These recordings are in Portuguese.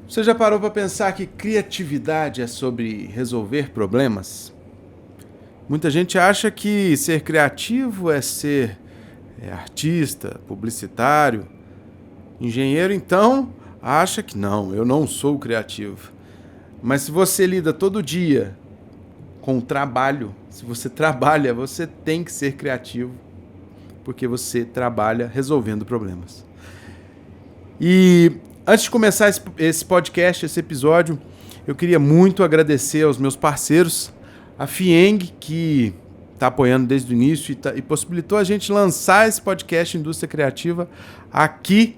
Você já parou para pensar que criatividade é sobre resolver problemas? Muita gente acha que ser criativo é ser artista, publicitário, engenheiro, então acha que não, eu não sou criativo. Mas se você lida todo dia com o trabalho, se você trabalha, você tem que ser criativo, porque você trabalha resolvendo problemas. E antes de começar esse podcast, esse episódio, eu queria muito agradecer aos meus parceiros, a FIENG, que está apoiando desde o início e possibilitou a gente lançar esse podcast Indústria Criativa aqui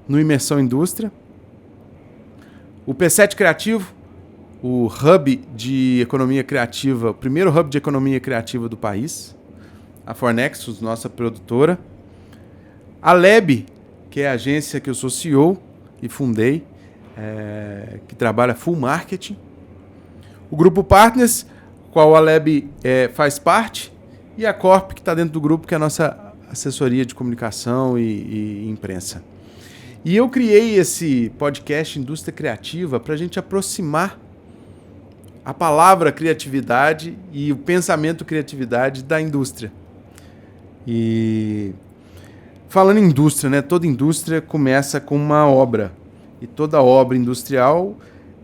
no Imersão Indústria. O P7 Criativo, o hub de economia criativa, o primeiro hub de economia criativa do país. A Fornexus, nossa produtora. A Leb, que é a agência que eu sou CEO e fundei, que trabalha full marketing. O Grupo Partners, qual a Leb faz parte, e a Corp, que está dentro do grupo, que é a nossa assessoria de comunicação e imprensa. E eu criei esse podcast Indústria Criativa para a gente aproximar a palavra criatividade e o pensamento criatividade da indústria. E falando em indústria, né? Toda indústria começa com uma obra. E toda obra industrial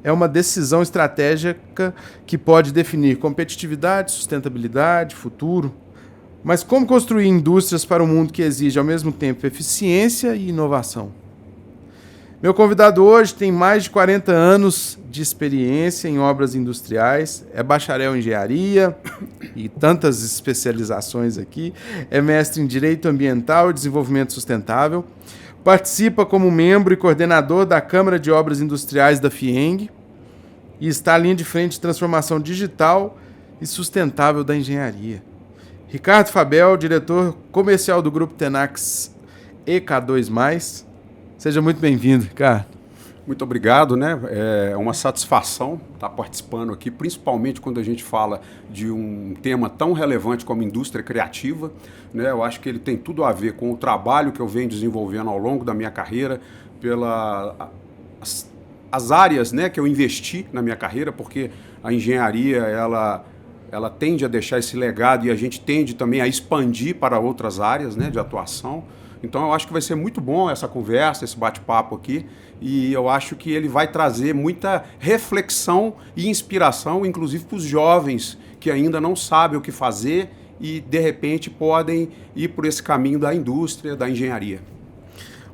é uma decisão estratégica que pode definir competitividade, sustentabilidade, futuro. Mas como construir indústrias para um mundo que exige ao mesmo tempo eficiência e inovação? Meu convidado hoje tem mais de 40 anos de experiência em obras industriais, é bacharel em engenharia e tantas especializações aqui, é mestre em Direito Ambiental e Desenvolvimento Sustentável, participa como membro e coordenador da Câmara de Obras Industriais da FIENG e está à linha de frente de transformação digital e sustentável da engenharia. Ricardo Fabel, diretor comercial do Grupo Tenax EK2+. Seja muito bem-vindo, Ricardo. Muito obrigado, né? É uma satisfação estar participando aqui, principalmente quando a gente fala de um tema tão relevante como indústria criativa, né? Eu acho que ele tem tudo a ver com o trabalho que eu venho desenvolvendo ao longo da minha carreira, as áreas, né, que eu investi na minha carreira, porque a engenharia, ela tende a deixar esse legado e a gente tende também a expandir para outras áreas, né, de atuação. Então eu acho que vai ser muito bom essa conversa, esse bate-papo aqui, e eu acho que ele vai trazer muita reflexão e inspiração, inclusive para os jovens que ainda não sabem o que fazer e de repente podem ir por esse caminho da indústria, da engenharia.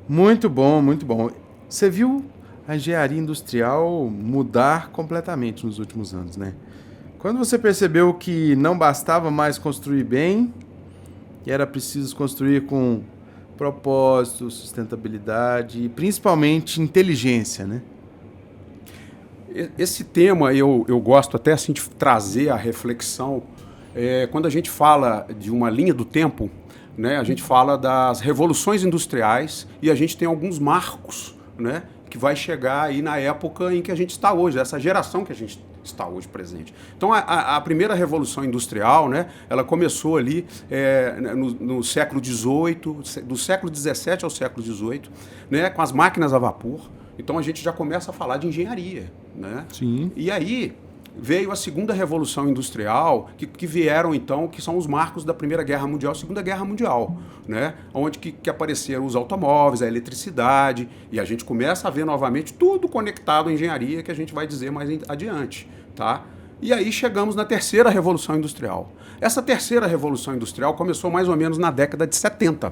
Muito bom, muito bom. Você viu a engenharia industrial mudar completamente nos últimos anos, né? Quando você percebeu que não bastava mais construir bem, e era preciso construir com propósito, sustentabilidade e principalmente inteligência, né? Esse tema eu gosto até assim de trazer a reflexão. Quando a gente fala de uma linha do tempo, né, a gente fala das revoluções industriais e a gente tem alguns marcos, né, que vai chegar aí na época em que a gente está hoje, essa geração que a gente está hoje presente. Então, a primeira revolução industrial, né, ela começou ali no século XVIII, do século XVII ao século XVIII, né, com as máquinas a vapor. Então, a gente já começa a falar de engenharia, né? Sim. E aí veio a segunda revolução industrial, que vieram então, que são os marcos da Primeira Guerra Mundial e Segunda Guerra Mundial, né? Onde que apareceram os automóveis, a eletricidade, e a gente começa a ver novamente tudo conectado à engenharia, que a gente vai dizer mais adiante, tá? E aí chegamos na terceira revolução industrial. Essa terceira revolução industrial começou mais ou menos na década de 70.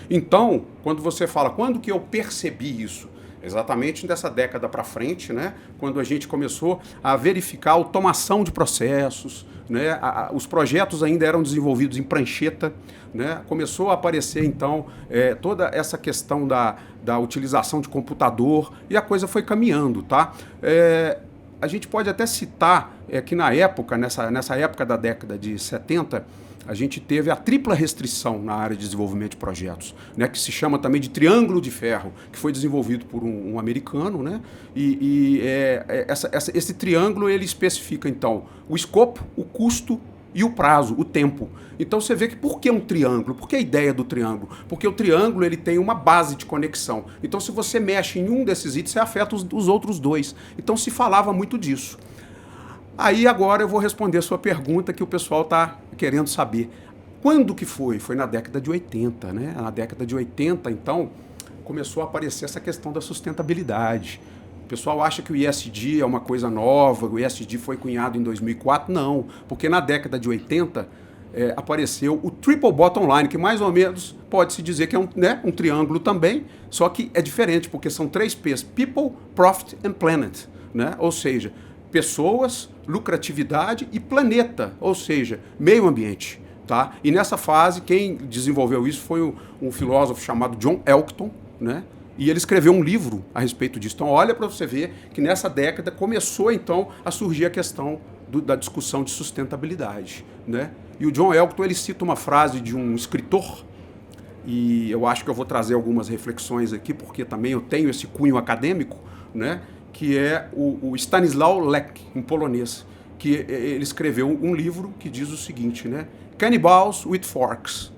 Então, quando você fala, quando que eu percebi isso? Exatamente dessa década para frente, né, quando a gente começou a verificar a automação de processos, né, os projetos ainda eram desenvolvidos em prancheta, né, começou a aparecer então toda essa questão da utilização de computador e a coisa foi caminhando, tá? A gente pode até citar que na época, nessa época da década de 70, a gente teve a tripla restrição na área de desenvolvimento de projetos, né, que se chama também de Triângulo de Ferro, que foi desenvolvido por um americano, né, esse triângulo ele especifica, então, o escopo, o custo e o prazo, o tempo. Então você vê que por que um triângulo? Por que a ideia do triângulo? Porque o triângulo ele tem uma base de conexão. Então se você mexe em um desses itens, você afeta os outros dois. Então se falava muito disso. Aí agora eu vou responder a sua pergunta que o pessoal está querendo saber. Quando que foi? Foi na década de 80, né? Na década de 80, então, começou a aparecer essa questão da sustentabilidade. O pessoal acha que o ESG é uma coisa nova, o ESG foi cunhado em 2004. Não, porque na década de 80 apareceu o Triple Bottom Line, que mais ou menos pode-se dizer que é um triângulo também, só que é diferente, porque são 3 P's, People, Profit and Planet, né? Ou seja, pessoas, lucratividade e planeta, ou seja, meio ambiente. Tá? E nessa fase, quem desenvolveu isso foi um filósofo chamado John Elkton, né? E ele escreveu um livro a respeito disso. Então, olha para você ver que nessa década começou, então, a surgir a questão da discussão de sustentabilidade, né? E o John Elkton, ele cita uma frase de um escritor, e eu acho que eu vou trazer algumas reflexões aqui, porque também eu tenho esse cunho acadêmico, né? Que é o Stanisław Lec, um polonês, que ele escreveu um livro que diz o seguinte, né? Cannibals with forks.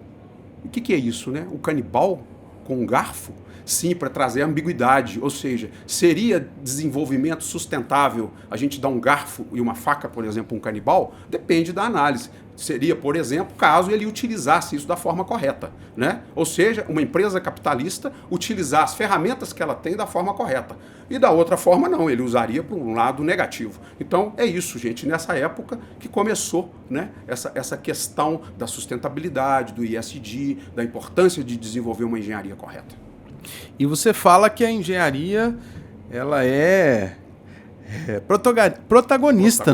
O que é isso, né? O canibal com um garfo? Sim, para trazer ambiguidade, ou seja, seria desenvolvimento sustentável a gente dar um garfo e uma faca, por exemplo, um canibal? Depende da análise. Seria, por exemplo, caso ele utilizasse isso da forma correta, né? Ou seja, uma empresa capitalista utilizar as ferramentas que ela tem da forma correta. E da outra forma, não, ele usaria para um lado negativo. Então, é isso, gente, nessa época que começou, né, essa questão da sustentabilidade, do ESG, da importância de desenvolver uma engenharia correta. E você fala que a engenharia ela é protagonista.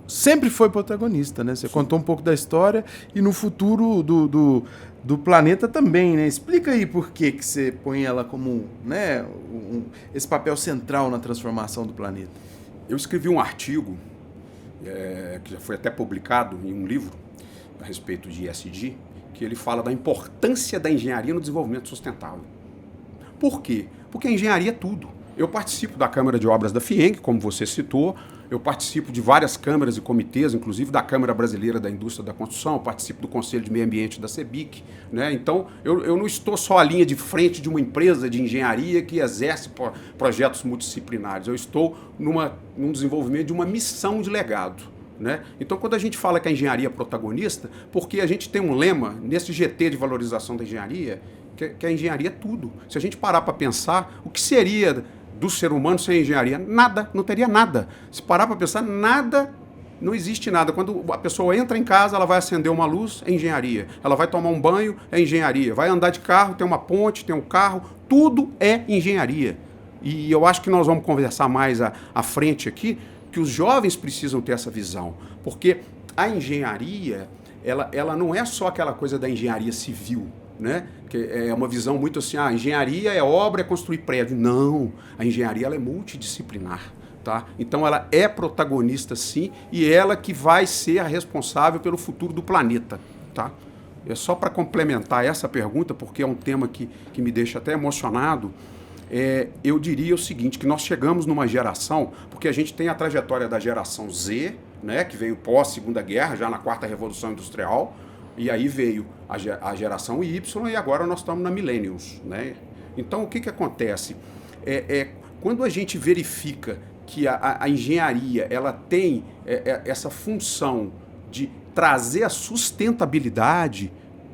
Sempre foi protagonista, né? Você contou um pouco da história e no futuro do planeta também, né? Explica aí por que você põe ela como, né, esse papel central na transformação do planeta. Eu escrevi um artigo, que já foi até publicado em um livro a respeito de ESG, que ele fala da importância da engenharia no desenvolvimento sustentável. Por quê? Porque a engenharia é tudo. Eu participo da Câmara de Obras da FIENG, como você citou, eu participo de várias câmaras e comitês, inclusive da Câmara Brasileira da Indústria da Construção, participo do Conselho de Meio Ambiente da CEBIC, né? Então, eu não estou só à linha de frente de uma empresa de engenharia que exerce projetos multidisciplinares, eu estou num desenvolvimento de uma missão de legado, né? Então, quando a gente fala que a engenharia é protagonista, porque a gente tem um lema nesse GT de valorização da engenharia, que a engenharia é tudo. Se a gente parar para pensar, o que seria do ser humano sem engenharia? Nada, não teria nada. Se parar para pensar, nada, não existe nada. Quando a pessoa entra em casa, ela vai acender uma luz, é engenharia. Ela vai tomar um banho, é engenharia. Vai andar de carro, tem uma ponte, tem um carro, tudo é engenharia. E eu acho que nós vamos conversar mais à frente aqui, que os jovens precisam ter essa visão. Porque a engenharia, ela não é só aquela coisa da engenharia civil, né? Que é uma visão muito assim, a engenharia é obra, é construir prédio. Não, a engenharia ela é multidisciplinar, tá? Então ela é protagonista sim, e ela que vai ser a responsável pelo futuro do planeta, tá? É só para complementar essa pergunta, porque é um tema que me deixa até emocionado. Eu diria o seguinte, que nós chegamos numa geração, porque a gente tem a trajetória da geração Z, né, que veio pós-Segunda Guerra, já na 4ª Revolução Industrial, e aí veio a geração Y e agora nós estamos na Millennials, né? Então, o que acontece? Quando a gente verifica que a engenharia ela tem essa função de trazer a sustentabilidade,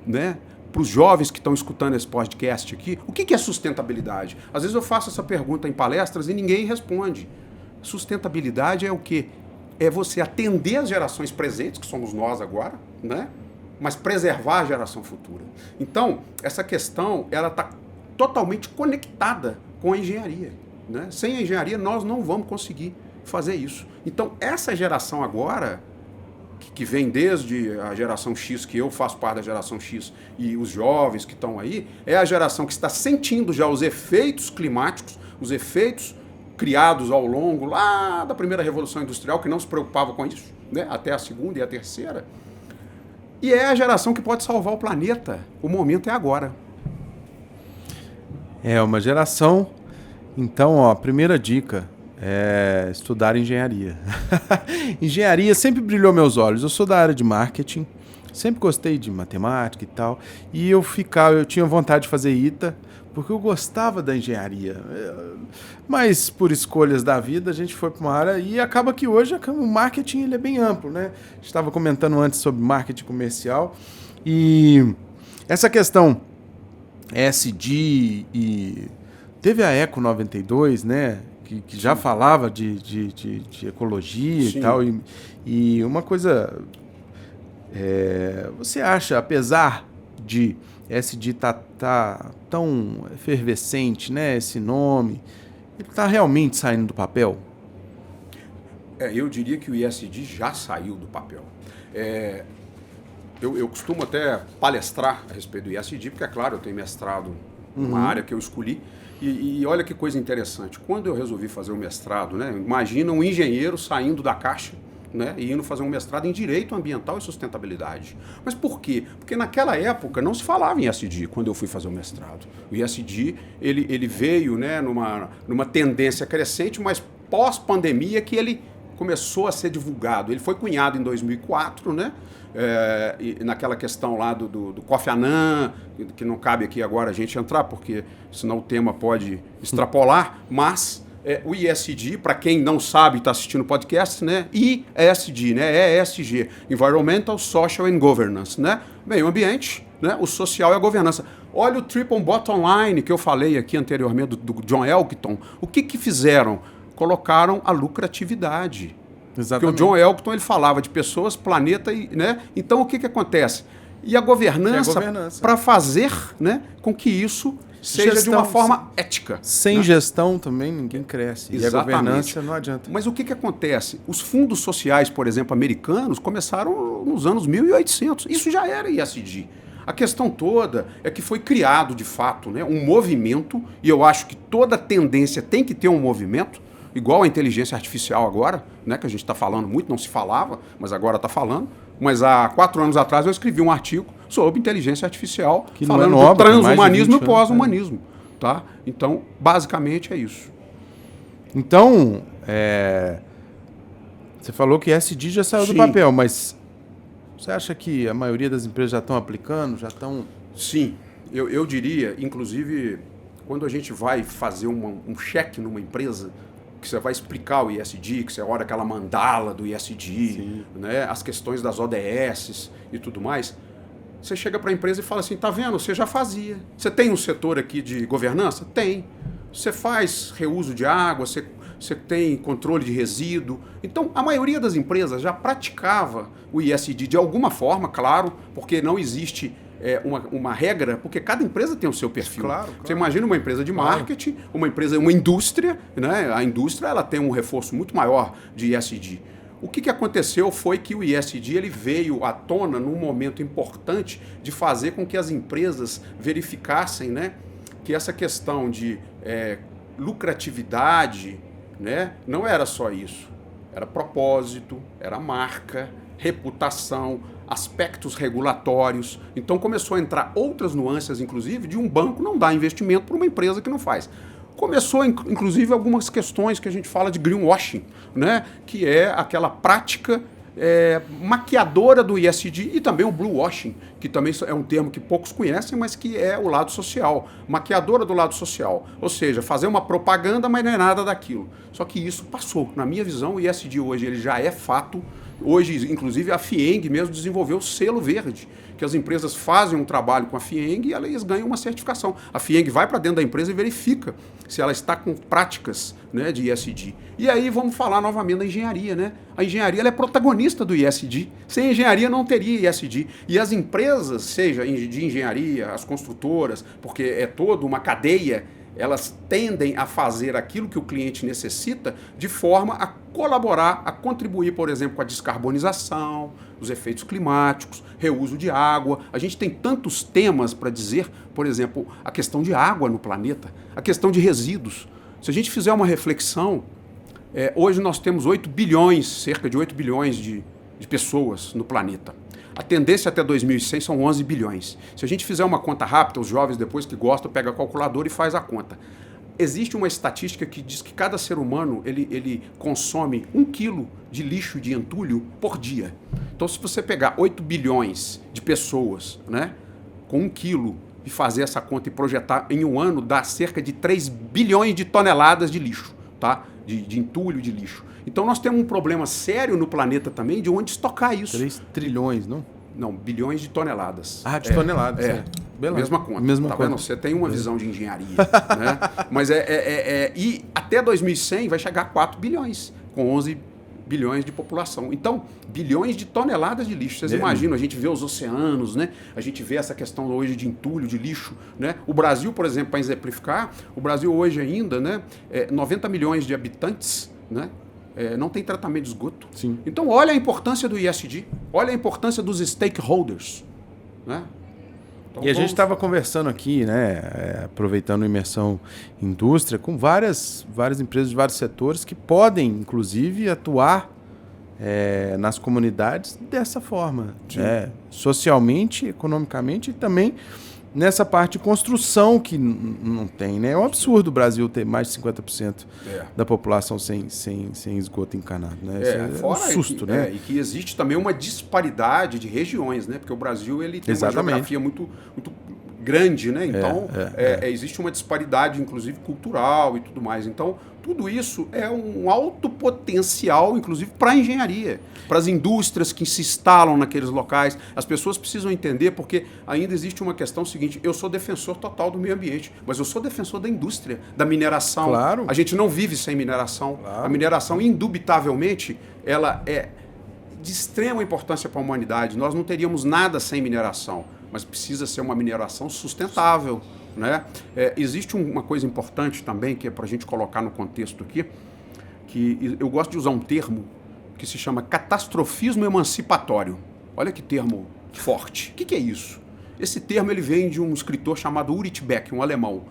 né, para os jovens que estão escutando esse podcast aqui, o que é sustentabilidade? Às vezes eu faço essa pergunta em palestras e ninguém responde. Sustentabilidade é o quê? É você atender as gerações presentes, que somos nós agora, né? Mas preservar a geração futura. Então, essa questão ela está totalmente conectada com a engenharia, né? Sem a engenharia, nós não vamos conseguir fazer isso. Então, essa geração agora, que vem desde a geração X, que eu faço parte da geração X, e os jovens que estão aí, é a geração que está sentindo já os efeitos climáticos, os efeitos criados ao longo lá da primeira Revolução Industrial, que não se preocupava com isso, né? Até a segunda e a terceira. E é a geração que pode salvar o planeta. O momento é agora. É uma geração... Então, ó, a primeira dica estudar engenharia. Engenharia sempre brilhou meus olhos. Eu sou da área de marketing, sempre gostei de matemática e tal. E eu tinha vontade de fazer ITA, porque eu gostava da engenharia. Mas por escolhas da vida, a gente foi para uma área e acaba que hoje o marketing ele é bem amplo, né? A gente estava comentando antes sobre marketing comercial e essa questão ESG e teve a Eco 92, né? Que já falava de ecologia Sim. e tal. E uma coisa, você acha, apesar de ESG tá tão efervescente, né? Esse nome, ele está realmente saindo do papel? Eu diria que o ISD já saiu do papel. Eu costumo até palestrar a respeito do ISD, porque, é claro, eu tenho mestrado numa área que eu escolhi. E olha que coisa interessante. Quando eu resolvi fazer o mestrado, né, imagina um engenheiro saindo da caixa, né, e indo fazer um mestrado em Direito Ambiental e Sustentabilidade. Mas por quê? Porque naquela época não se falava em ESG quando eu fui fazer o mestrado. O ESG ele veio, né, numa tendência crescente, mas pós-pandemia que ele começou a ser divulgado. Ele foi cunhado em 2004, né? Naquela questão lá do Kofi Annan, que não cabe aqui agora a gente entrar, porque senão o tema pode extrapolar, mas o ISD, para quem não sabe, está assistindo o podcast, né? ISD, né? ESG, Environmental, Social and Governance, né? Meio ambiente, né? O social e a governança. Olha o Triple Bottom Line que eu falei aqui anteriormente do John Elkington. O que fizeram? Colocaram a lucratividade. Exatamente. Porque o John Elkington ele falava de pessoas, planeta, né? Então o que acontece? E a governança para fazer, né, com que isso seja de uma forma ética. Sem né? gestão também ninguém cresce. Exatamente. E a governança não adianta. Mas o que acontece? Os fundos sociais, por exemplo, americanos, começaram nos anos 1800. Isso já era ISD. A questão toda é que foi criado, de fato, né, um movimento, e eu acho que toda tendência tem que ter um movimento, igual a inteligência artificial agora, né, que a gente está falando muito, não se falava, mas agora está falando. Mas há 4 anos atrás eu escrevi um artigo sobre inteligência artificial, que falando do transhumanismo e pós-humanismo. Tá? Então, basicamente é isso. Então, você falou que ESG já saiu do papel, mas você acha que a maioria das empresas já estão aplicando, já estão... Sim, eu diria, inclusive, quando a gente vai fazer um cheque numa empresa, que você vai explicar o ISD, que você olha aquela mandala do ISD, né, as questões das ODS e tudo mais, você chega para a empresa e fala assim, tá vendo, você já fazia. Você tem um setor aqui de governança? Tem. Você faz reuso de água, você tem controle de resíduo. Então, a maioria das empresas já praticava o ISD de alguma forma, claro, porque não existe... uma regra, porque cada empresa tem o seu perfil. Claro. Você imagina uma empresa de marketing, uma indústria, né? A indústria ela tem um reforço muito maior de ISD. O que aconteceu foi que o ISD ele veio à tona num momento importante de fazer com que as empresas verificassem, né, que essa questão de lucratividade, né, não era só isso. Era propósito, era marca, reputação, aspectos regulatórios. Então começou a entrar outras nuances, inclusive, de um banco não dar investimento para uma empresa que não faz. Começou, inclusive, algumas questões que a gente fala de greenwashing, né? Que é aquela prática maquiadora do ISD e também o bluewashing, que também é um termo que poucos conhecem, mas que é o lado social, maquiadora do lado social. Ou seja, fazer uma propaganda, mas não é nada daquilo. Só que isso passou. Na minha visão, o ISD hoje ele já é fato. Hoje, inclusive, a FIENG mesmo desenvolveu o selo verde, que as empresas fazem um trabalho com a FIENG e elas ganham uma certificação. A FIENG vai para dentro da empresa e verifica se ela está com práticas, né, de ISD. E aí vamos falar novamente da engenharia. Né? A engenharia ela é protagonista do ISD. Sem engenharia não teria ISD. E as empresas, seja de engenharia, as construtoras, porque é toda uma cadeia, elas tendem a fazer aquilo que o cliente necessita de forma a colaborar, a contribuir, por exemplo, com a descarbonização, os efeitos climáticos, reuso de água. A gente tem tantos temas para dizer, por exemplo, a questão de água no planeta, a questão de resíduos. Se a gente fizer uma reflexão, hoje nós temos 8 bilhões, cerca de 8 bilhões de pessoas no planeta. A tendência até 2100 são 11 bilhões. Se a gente fizer uma conta rápida, os jovens depois que gostam, pega a calculadora e faz a conta. existe uma estatística que diz que cada ser humano ele consome 1 quilo de lixo de entulho por dia. Então, se você pegar 8 bilhões de pessoas, né, com 1 quilo e fazer essa conta e projetar em um ano, dá cerca de 3 bilhões de toneladas de lixo, tá? De entulho, de lixo. Então, nós temos um problema sério no planeta também de onde estocar isso. 3 trilhões, não? Não, bilhões de toneladas. Ah, de toneladas. Mesma conta. Mesma tá conta. vendo? Você tem uma visão de engenharia. Né? Mas e até 2100 vai chegar a 4 bilhões, com 11 bilhões de população. Então, bilhões de toneladas de lixo. Vocês imaginam, a gente vê os oceanos, né? A gente vê essa questão hoje de entulho, de lixo. Né? O Brasil, por exemplo, para exemplificar, o Brasil hoje ainda, né, 90 milhões de habitantes, né? Não tem tratamento de esgoto. Sim. Então, olha a importância do ESG, olha a importância dos stakeholders. Né? Então, e a gente estava conversando aqui, né, aproveitando a imersão indústria, com várias empresas de vários setores que podem, inclusive, atuar nas comunidades dessa forma. Socialmente, economicamente e também nessa parte de construção que não tem, né? É um absurdo o Brasil ter mais de 50% da população sem esgoto encanado, né? Fora um susto, né? E que existe também uma disparidade de regiões, né? Porque o Brasil ele tem uma geografia muito, muito grande, né? Então, existe uma disparidade, inclusive, cultural e tudo mais. Então, tudo isso é um alto potencial, inclusive, para a engenharia, para as indústrias que se instalam naqueles locais. As pessoas precisam entender, porque ainda existe uma questão seguinte: eu sou defensor total do meio ambiente, mas eu sou defensor da indústria, da mineração. Claro. A gente não vive sem mineração. Claro. A mineração, indubitavelmente, ela é de extrema importância para a humanidade. Nós não teríamos nada sem mineração, mas precisa ser uma mineração sustentável. Né? Existe uma coisa importante também, que é para a gente colocar no contexto aqui, que eu gosto de usar um termo que se chama catastrofismo emancipatório. Olha que termo forte. O que é isso? Esse termo ele vem de um escritor chamado Ulrich Beck, um alemão,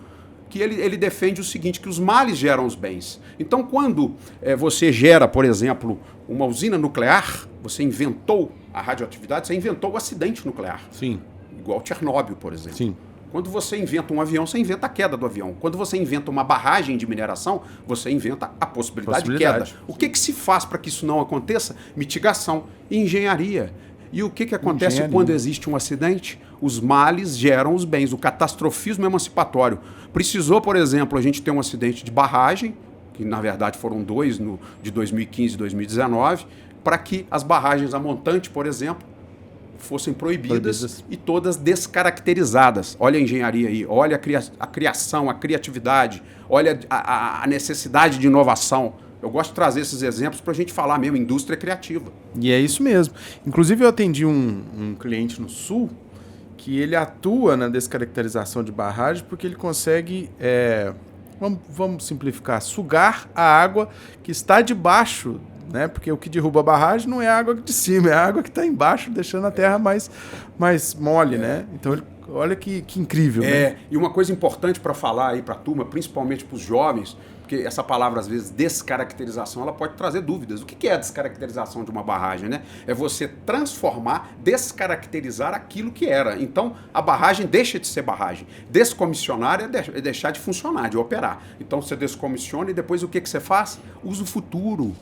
que ele defende o seguinte, que os males geram os bens. Então, quando você gera, por exemplo, uma usina nuclear, você inventou a radioatividade, você inventou o acidente nuclear. Sim. Igual Chernobyl, por exemplo. Sim. Quando você inventa um avião, você inventa a queda do avião. Quando você inventa uma barragem de mineração, você inventa a possibilidade de queda. O que se faz para que isso não aconteça? Mitigação, engenharia. E o que acontece quando existe um acidente? Os males geram os bens, o catastrofismo emancipatório. Precisou, por exemplo, a gente ter um acidente de barragem, que na verdade foram 2 de 2015 e 2019, para que as barragens a montante, por exemplo, fossem proibidas e todas descaracterizadas. Olha a engenharia aí, olha a criação, a criatividade, olha a necessidade de inovação. Eu gosto de trazer esses exemplos para a gente falar mesmo, indústria criativa. E é isso mesmo. Inclusive eu atendi um cliente no Sul que ele atua na descaracterização de barragem porque ele consegue, vamos simplificar, sugar a água que está debaixo, né? Porque o que derruba a barragem não é a água de cima, é a água que está embaixo, deixando a terra mais mole, né? Então, olha que incrível. Né? E uma coisa importante para falar aí para a turma, principalmente para os jovens, porque essa palavra, às vezes, descaracterização, ela pode trazer dúvidas. O que é a descaracterização de uma barragem, né? É você transformar, descaracterizar aquilo que era. Então, a barragem deixa de ser barragem. Descomissionar é deixar de funcionar, de operar. Então, você descomissiona e depois o que você faz? Usa o futuro.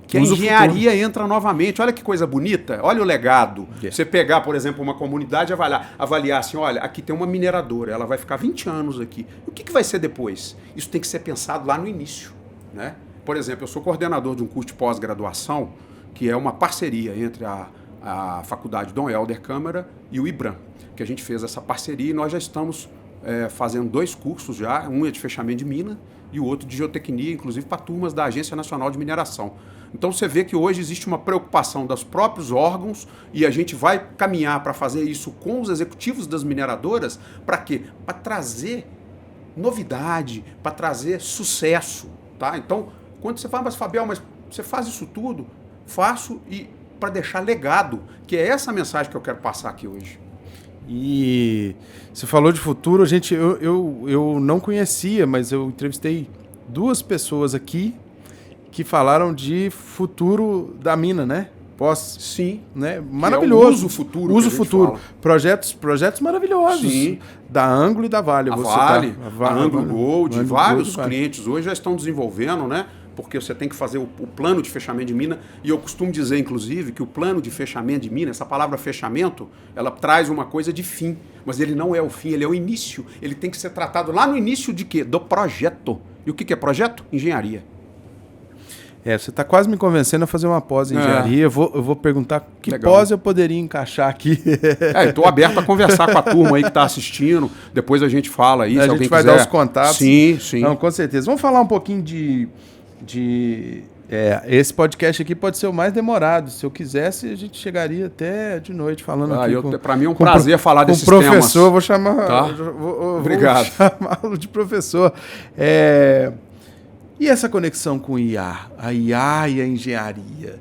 Que a engenharia entra novamente. Olha que coisa bonita. Olha o legado. Você pegar, por exemplo, uma comunidade e avaliar assim, olha, aqui tem uma mineradora, ela vai ficar 20 anos aqui. O que vai ser depois? Isso tem que ser pensado lá no início. Né? Por exemplo, eu sou coordenador de um curso de pós-graduação, que é uma parceria entre a Faculdade Dom Helder Câmara e o IBRAM, que a gente fez essa parceria e nós já estamos fazendo 2 cursos já, um é de fechamento de mina e o outro de geotecnia, inclusive para turmas da Agência Nacional de Mineração. Então você vê que hoje existe uma preocupação dos próprios órgãos e a gente vai caminhar para fazer isso com os executivos das mineradoras. Para quê? Para trazer novidade, para trazer sucesso. Tá? Então, quando você fala, mas Fabiel, mas você faz isso tudo? Faço e para deixar legado, que é essa mensagem que eu quero passar aqui hoje. E você falou de futuro, eu não conhecia, mas eu entrevistei 2 pessoas aqui que falaram de futuro da mina, né? pós. Sim. Né? Maravilhoso. É o uso futuro. Uso futuro. Projetos maravilhosos. Sim. Da Ângulo e da Vale. A Ângulo Gold, vários clientes hoje já estão desenvolvendo, né? Porque você tem que fazer o plano de fechamento de mina, e eu costumo dizer, inclusive, que o plano de fechamento de mina, essa palavra fechamento, ela traz uma coisa de fim, mas ele não é o fim, ele é o início. Ele tem que ser tratado lá no início de quê? Do projeto. E o que é projeto? Engenharia. Você está quase me convencendo a fazer uma pós em engenharia. Eu vou perguntar que Legal. Pós eu poderia encaixar aqui. Estou aberto a conversar com a turma aí que está assistindo. Depois a gente fala aí, se alguém quiser. A gente vai dar os contatos. Sim, sim. Não, com certeza. Vamos falar um pouquinho esse podcast aqui pode ser o mais demorado. Se eu quisesse, a gente chegaria até de noite falando aqui. Para mim é um prazer falar desses temas. Com o professor, vou chamar. Tá? Obrigado. Vou chamá-lo de professor. E essa conexão com o IA? A IA e a engenharia?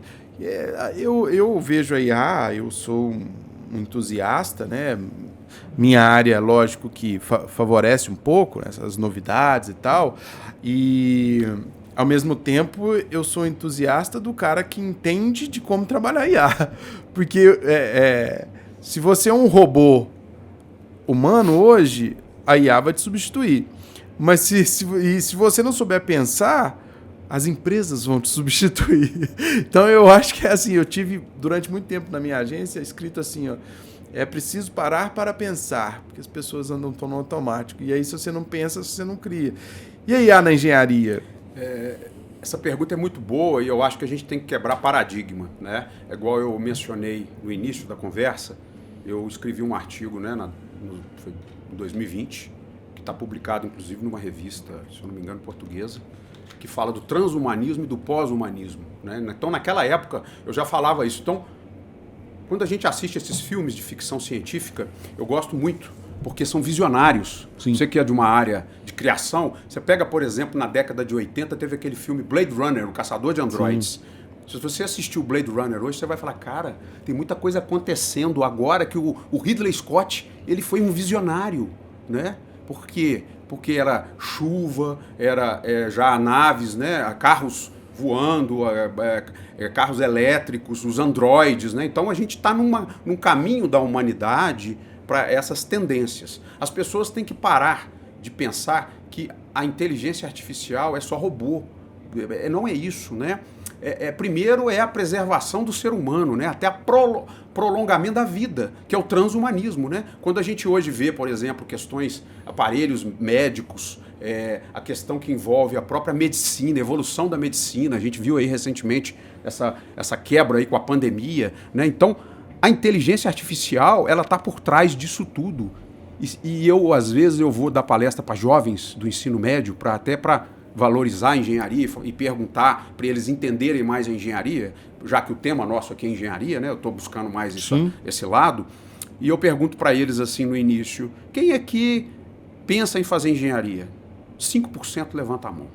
Eu vejo a IA, eu sou um entusiasta, né? Minha área, lógico que favorece um pouco essas novidades e tal. E, ao mesmo tempo, eu sou entusiasta do cara que entende de como trabalhar IA. Porque se você é um robô humano hoje, a IA vai te substituir. Mas se você não souber pensar, as empresas vão te substituir. Então eu acho que é assim, eu tive durante muito tempo na minha agência escrito assim, ó, é preciso parar para pensar, porque as pessoas andam no automático. E aí se você não pensa, você não cria. E a IA na engenharia? Essa pergunta é muito boa e eu acho que a gente tem que quebrar paradigma, né? É igual eu mencionei no início da conversa, eu escrevi um artigo, né, foi em 2020, está publicado, inclusive, numa revista, se eu não me engano, portuguesa, que fala do transhumanismo e do pós-humanismo. Né? Então, naquela época, eu já falava isso. Então, quando a gente assiste esses filmes de ficção científica, eu gosto muito, porque são visionários. Sim. Você que é de uma área de criação, você pega, por exemplo, na década de 80, teve aquele filme Blade Runner, o Caçador de Androids. Sim. Se você assistiu Blade Runner hoje, você vai falar, cara, tem muita coisa acontecendo agora que o Ridley Scott, ele foi um visionário, né? Por quê? Porque era chuva, era já naves, né? Carros voando, carros elétricos, os androides. Né? Então a gente está num caminho da humanidade para essas tendências. As pessoas têm que parar de pensar que a inteligência artificial é só robô. Não é isso, né? Primeiro é a preservação do ser humano, né? Até prolongamento da vida, que é o transhumanismo, né? Quando a gente hoje vê, por exemplo, aparelhos médicos, a questão que envolve a própria medicina, a evolução da medicina, a gente viu aí recentemente essa quebra aí com a pandemia, né? Então, a inteligência artificial, ela está por trás disso tudo. E eu, às vezes, eu vou dar palestra para jovens do ensino médio, até para valorizar a engenharia e perguntar para eles entenderem mais a engenharia, já que o tema nosso aqui é engenharia, né? Eu estou buscando mais esse lado. E eu pergunto para eles assim no início, quem aqui pensa em fazer engenharia? 5% levanta a mão.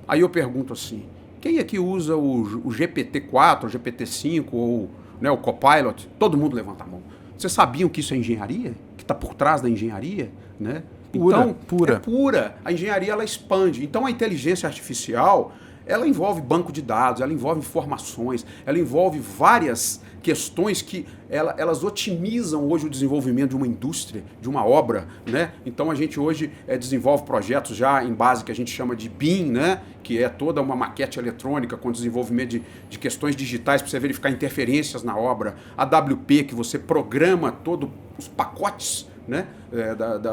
Aí eu pergunto assim, quem aqui usa o GPT-4, o GPT-5 ou, né, o Copilot? Todo mundo levanta a mão. Vocês sabiam que isso é engenharia? Que está por trás da engenharia? Né? Então, pura. É pura. A engenharia, ela expande. Então, a inteligência artificial, ela envolve banco de dados, ela envolve informações, ela envolve várias questões que elas otimizam hoje o desenvolvimento de uma indústria, de uma obra, né? Então, a gente hoje desenvolve projetos já em base que a gente chama de BIM, né? Que é toda uma maquete eletrônica com desenvolvimento de questões digitais para você verificar interferências na obra. A WP, que você programa todos os pacotes, né,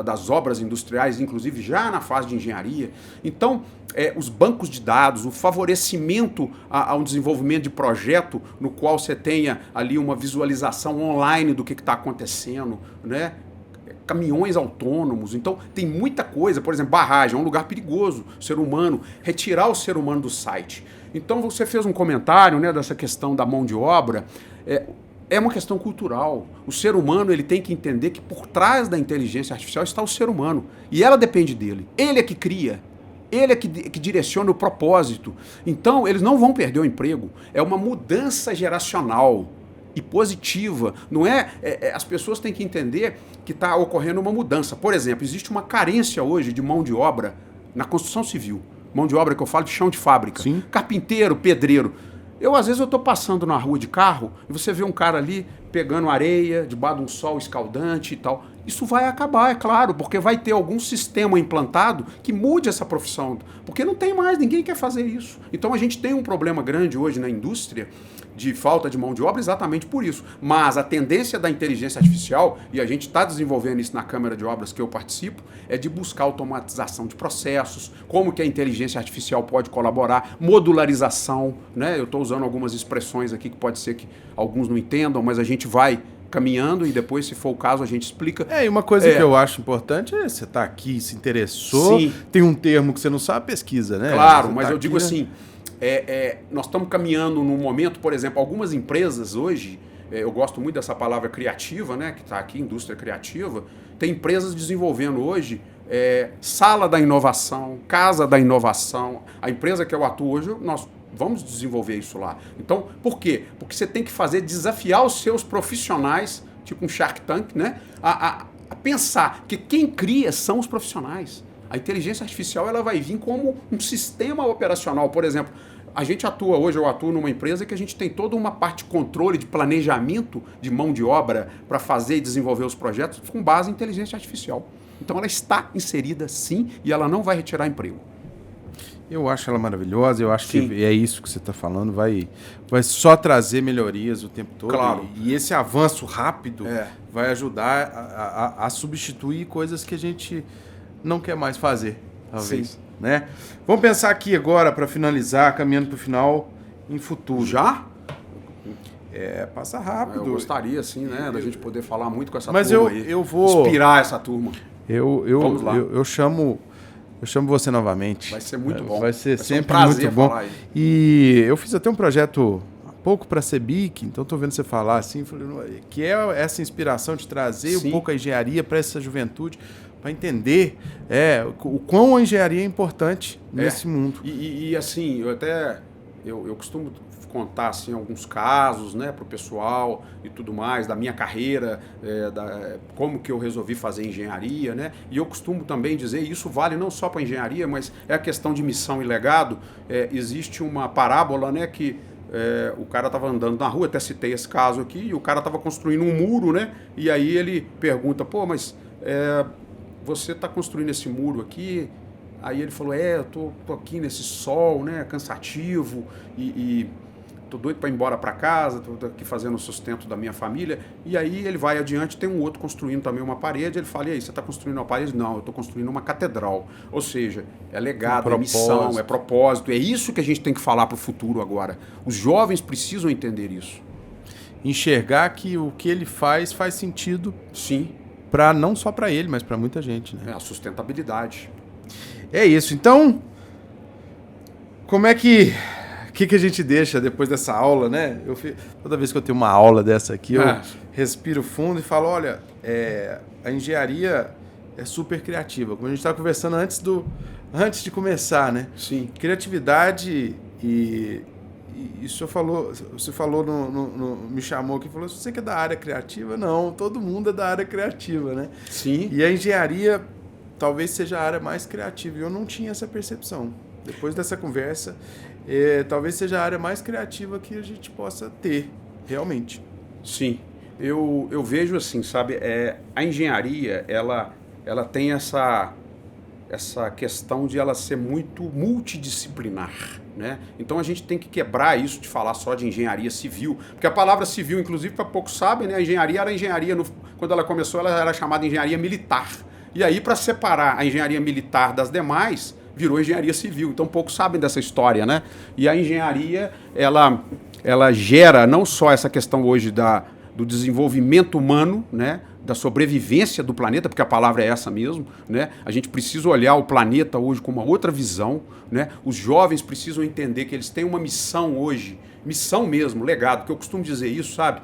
das obras industriais, inclusive já na fase de engenharia. Então, os bancos de dados, o favorecimento a um desenvolvimento de projeto no qual você tenha ali uma visualização online do que está acontecendo, né? Caminhões autônomos. Então, tem muita coisa. Por exemplo, barragem é um lugar perigoso, ser humano, retirar o ser humano do site. Então, você fez um comentário, né, dessa questão da mão de obra. É uma questão cultural. O ser humano, ele tem que entender que por trás da inteligência artificial está o ser humano. E ela depende dele. Ele é que cria. Ele é que direciona o propósito. Então, eles não vão perder o emprego. É uma mudança geracional e positiva. Não as pessoas têm que entender que está ocorrendo uma mudança. Por exemplo, existe uma carência hoje de mão de obra na construção civil. Mão de obra que eu falo de chão de fábrica. Sim. Carpinteiro, pedreiro. Às vezes, eu estou passando na rua de carro e você vê um cara ali pegando areia, debaixo de um sol escaldante e tal. Isso vai acabar, é claro, porque vai ter algum sistema implantado que mude essa profissão. Porque não tem mais, ninguém quer fazer isso. Então, a gente tem um problema grande hoje na indústria de falta de mão de obra exatamente por isso. Mas a tendência da inteligência artificial, e a gente está desenvolvendo isso na Câmara de Obras que eu participo, é de buscar automatização de processos, como que a inteligência artificial pode colaborar, modularização, né? Eu estou usando algumas expressões aqui que pode ser que alguns não entendam, mas a gente vai caminhando e depois, se for o caso, a gente explica. E uma coisa que eu acho importante é você estar aqui, se interessou, Sim. Tem um termo que você não sabe, pesquisa, né? Claro, Você mas tá eu aqui, digo assim, nós estamos caminhando num momento, por exemplo, algumas empresas hoje, eu gosto muito dessa palavra criativa, né, que está aqui, indústria criativa, tem empresas desenvolvendo hoje sala da inovação, casa da inovação. A empresa que eu atuo hoje, nós vamos desenvolver isso lá. Então, por quê? Porque você tem que desafiar os seus profissionais, tipo um Shark Tank, né, a pensar que quem cria são os profissionais. A inteligência artificial ela vai vir como um sistema operacional. Por exemplo, a gente atua hoje, eu atuo numa empresa que a gente tem toda uma parte de controle, de planejamento de mão de obra para fazer e desenvolver os projetos com base em inteligência artificial. Então ela está inserida sim e ela não vai retirar emprego. Eu acho ela maravilhosa, eu acho que é isso que você está falando, vai só trazer melhorias o tempo todo. Claro. E esse avanço rápido vai ajudar a substituir coisas que a gente não quer mais fazer, talvez. Sim. Né? Vamos pensar aqui agora, para finalizar, caminhando para o final, em futuro. Já? Passa rápido. Eu gostaria, sim, né, da gente poder falar muito com essa Mas turma aí. eu vou... Inspirar essa turma. Vamos lá. Eu chamo você novamente. Vai ser muito bom. Vai ser sempre um prazer muito bom. falar aí. E eu fiz até um projeto há pouco para a CEBIC, então estou vendo você falar assim, que é essa inspiração de trazer um pouco a engenharia para essa juventude, para entender o quão a engenharia é importante nesse mundo. E assim, eu costumo contar assim, alguns casos, né, para o pessoal e tudo mais, da minha carreira, como que eu resolvi fazer engenharia, né? E eu costumo também dizer, e isso vale não só para engenharia, mas é a questão de missão e legado. Existe uma parábola, né, que o cara estava andando na rua, até citei esse caso aqui, e o cara estava construindo um muro, né? E aí ele pergunta, mas você está construindo esse muro aqui? Aí ele falou, eu tô aqui nesse sol, né, cansativo, e tô doido para ir embora para casa, tô aqui fazendo o sustento da minha família. E aí ele vai adiante, tem um outro construindo também uma parede, ele fala, e aí, você está construindo uma parede? Não, eu estou construindo uma catedral. Ou seja, é legado, é missão, é propósito, é isso que a gente tem que falar para o futuro agora. Os jovens precisam entender isso. Enxergar que o que ele faz sentido. Sim. Não só para ele, mas para muita gente. Né? A sustentabilidade. É isso. Então, como é que a gente deixa depois dessa aula, né? Toda vez que eu tenho uma aula dessa aqui, eu respiro fundo e falo, olha, a engenharia é super criativa. Como a gente estava conversando antes de começar, né? Sim. Criatividade e você falou, me chamou aqui e falou, você que é da área criativa? Não, todo mundo é da área criativa, né? Sim. E a engenharia talvez seja a área mais criativa. E eu não tinha essa percepção. Depois dessa conversa, talvez seja a área mais criativa que a gente possa ter, realmente. Sim. Eu vejo assim, sabe, a engenharia, ela tem essa questão de ela ser muito multidisciplinar, né? Então a gente tem que quebrar isso de falar só de engenharia civil, porque a palavra civil, inclusive, para poucos sabem, né, a engenharia era engenharia, quando ela começou, ela era chamada engenharia militar. E aí, para separar a engenharia militar das demais, virou engenharia civil. Então poucos sabem dessa história, né? E a engenharia, ela gera não só essa questão hoje do desenvolvimento humano, né, da sobrevivência do planeta, porque a palavra é essa mesmo, né? A gente precisa olhar o planeta hoje com uma outra visão, né? Os jovens precisam entender que eles têm uma missão hoje, missão mesmo, legado, que eu costumo dizer isso, sabe?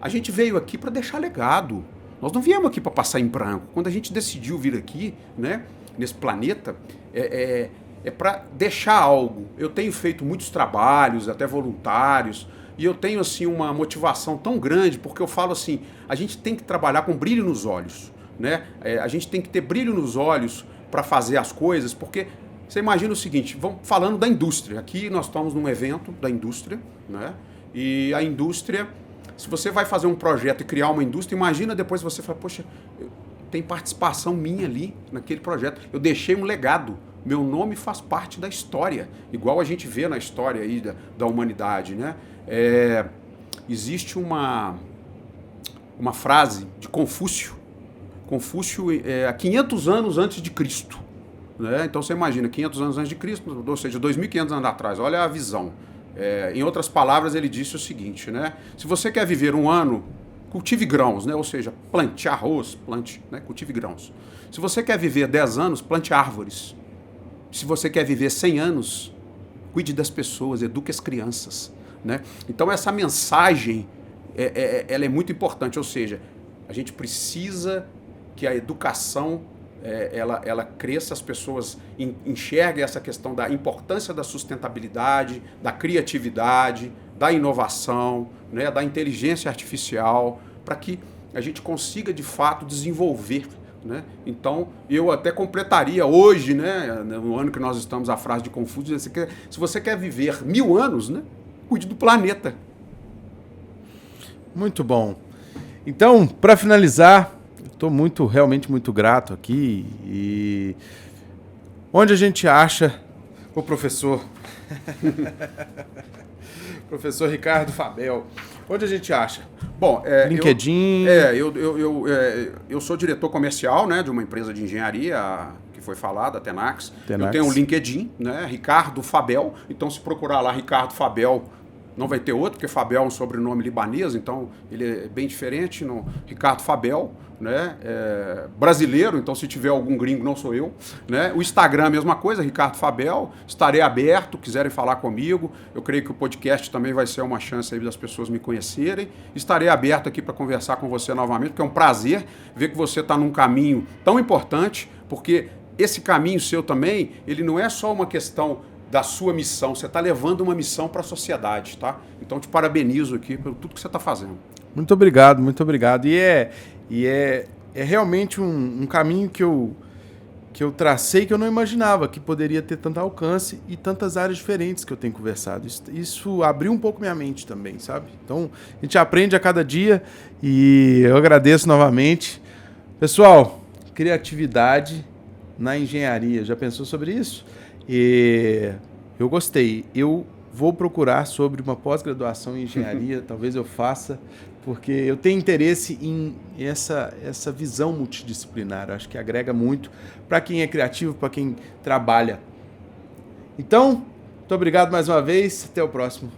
A gente veio aqui para deixar legado. Nós não viemos aqui para passar em branco. Quando a gente decidiu vir aqui, né, nesse planeta, é para deixar algo. Eu tenho feito muitos trabalhos, até voluntários, e eu tenho assim uma motivação tão grande, porque eu falo assim, a gente tem que trabalhar com brilho nos olhos, né? A gente tem que ter brilho nos olhos para fazer as coisas, porque Você imagina o seguinte, vamos falando da indústria. Aqui nós estamos num evento da indústria, né? E a indústria, se você vai fazer um projeto e criar uma indústria, imagina depois você fala, poxa, tem participação minha ali naquele projeto. Eu deixei um legado. Meu nome faz parte da história, igual a gente vê na história aí da humanidade, né? Existe uma frase de Confúcio. Confúcio há 500 anos antes de Cristo. Né? Então você imagina, 500 anos antes de Cristo, ou seja, 2.500 anos atrás, olha a visão. Em outras palavras, ele disse o seguinte, né? Se você quer viver um ano, cultive grãos, né? Ou seja, plante arroz, plante, né? Cultive grãos. Se você quer viver 10 anos, plante árvores. Se você quer viver 100 anos, cuide das pessoas, eduque as crianças. Né? Então essa mensagem ela é muito importante, ou seja, a gente precisa que a educação ela cresça, as pessoas enxerguem essa questão da importância da sustentabilidade, da criatividade, da inovação, né, da inteligência artificial, para que a gente consiga de fato desenvolver. Né? Então, eu até completaria hoje, né, no ano que nós estamos, a frase de Confúcio, se você quer viver 1000 anos, né, cuide do planeta. Muito bom. Então, para finalizar, estou realmente muito grato aqui. E onde a gente acha o professor professor Ricardo Fabel, onde a gente acha? Bom, LinkedIn. Eu sou diretor comercial, né, de uma empresa de engenharia que foi falada, a Tenax. Eu tenho um LinkedIn, né, Ricardo Fabel. Então, se procurar lá Ricardo Fabel, não vai ter outro, porque Fabel é um sobrenome libanês, então ele é bem diferente. No Ricardo Fabel, né, brasileiro, então se tiver algum gringo, não sou eu. Né? O Instagram, a mesma coisa, Ricardo Fabel. Estarei aberto, quiserem falar comigo. Eu creio que o podcast também vai ser uma chance aí das pessoas me conhecerem. Estarei aberto aqui para conversar com você novamente, porque é um prazer ver que você está num caminho tão importante, porque esse caminho seu também, ele não é só uma questão da sua missão, você está levando uma missão para a sociedade, tá? Então te parabenizo aqui por tudo que você está fazendo. Muito obrigado, muito obrigado. E é realmente um caminho que eu tracei que eu não imaginava que poderia ter tanto alcance e tantas áreas diferentes que eu tenho conversado. Isso abriu um pouco minha mente também, sabe? Então a gente aprende a cada dia e eu agradeço novamente. Pessoal, criatividade na engenharia, já pensou sobre isso? E eu gostei. Eu vou procurar sobre uma pós-graduação em engenharia, talvez eu faça, porque eu tenho interesse em essa visão multidisciplinar. Acho que agrega muito para quem é criativo, para quem trabalha. Então, muito obrigado mais uma vez. Até o próximo